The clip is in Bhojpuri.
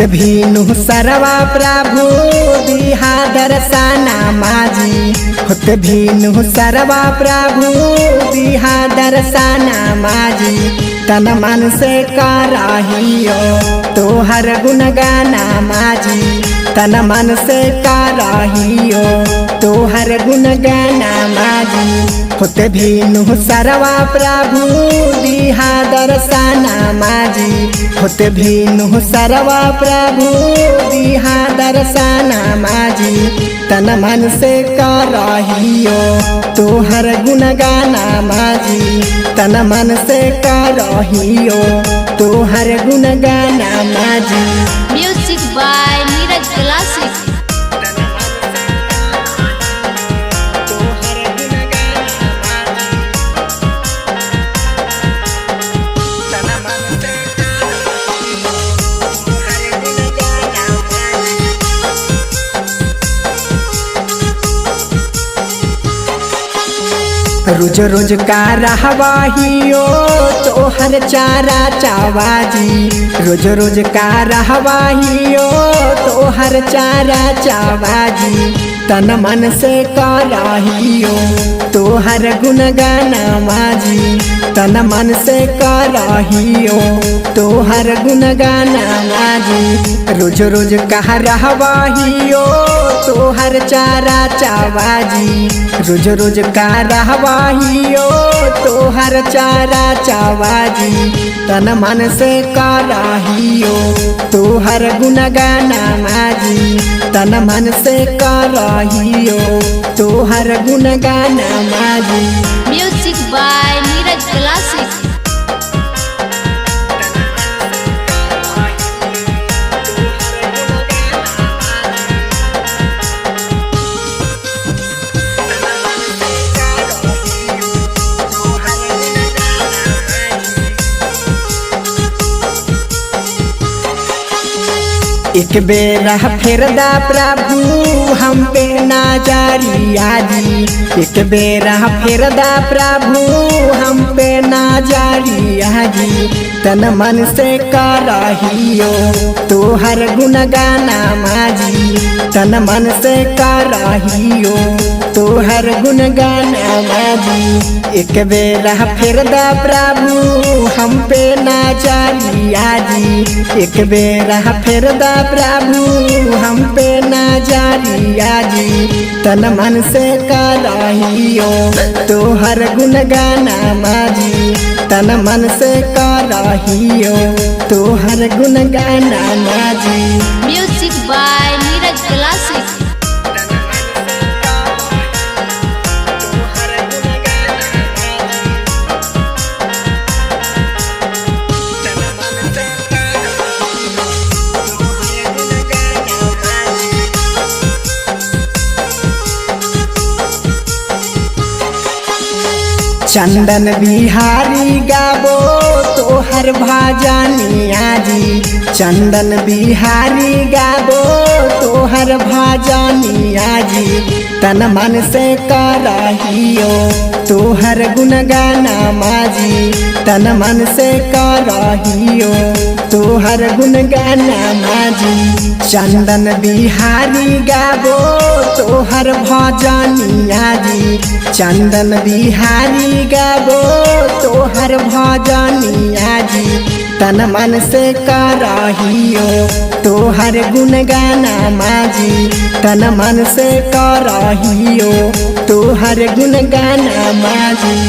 होत भीनु सरवा प्रभु दिहा दर्शना माजी। होत भीनु सरवा प्रभु दिहा दर्शना माजी। तन मन से कराहियो तोहर गुणगाना माजी। तन मन से कराहियो तोहर गुणगाना माजी। होत भीनु सरवा प्रभु दिहा दर्शना माजी। होत भीनु सरवा प्रभु दिहा दर्शना माजी। तन मन से कराहियो तोहर गुणगाना माजी। तन मन से कराहियो तोहर गुणगाना माजी। Music by Neeraj classic. रोज रोज का रहवाहियो तोहर चारा चावाजी। रोज रोज का रहवाहियो तोहर चारा चावाजी। तन मन से कराहियो तोहर गुणगाना माजी। तन मन से कराहियो तोहर गुणगाना माजी। रोज रोज का रहवाहियो तोहर चारा चावाजी। रोज रोज का रहवाहियो तोहर चारा चावाजी। तन मन से कराहियो तोहर गुणगाना माजी। तन मन से कराहियो तोहर गुणगाना माजी। Music by Neeraj classic. एक बेरा फेरदा प्रभु हम पे नजरिया जी। एक बेरा फेरदा प्रभु हम पे नजरिया जी। तन मन से कराहियो तोहर गुणगाना माजी। तन मन से कराहियो तोहर गुणगाना माजी। एक बेरा फेरदा प्रभु हम पे नजरिया जी। एक बेरा फेरदा प्रभु हम पे नजरिया जी। तन मन से कराहियो तोहर गुणगाना माजी। तन मन से कराहियो तोहर गुणगाना माजी। Music by Neeraj classic. Chandan Bihari गाबो तोहर भजनिया जी। चंदन बिहारी गाबो तोहर भजनिया जी। तन मन से कराहियो तोहर गुणगाना माजी। तन मन से कराहियो तोहर गुणगाना माजी। चंदन बिहारी गाबो तोहर भजनिया जी। चंदन बिहारी गाबो तोहर भजनिया जी। तन मन से कराहियो तोहर गुणगाना माजी। तन मन से कराहियो तोहर गुणगाना माजी।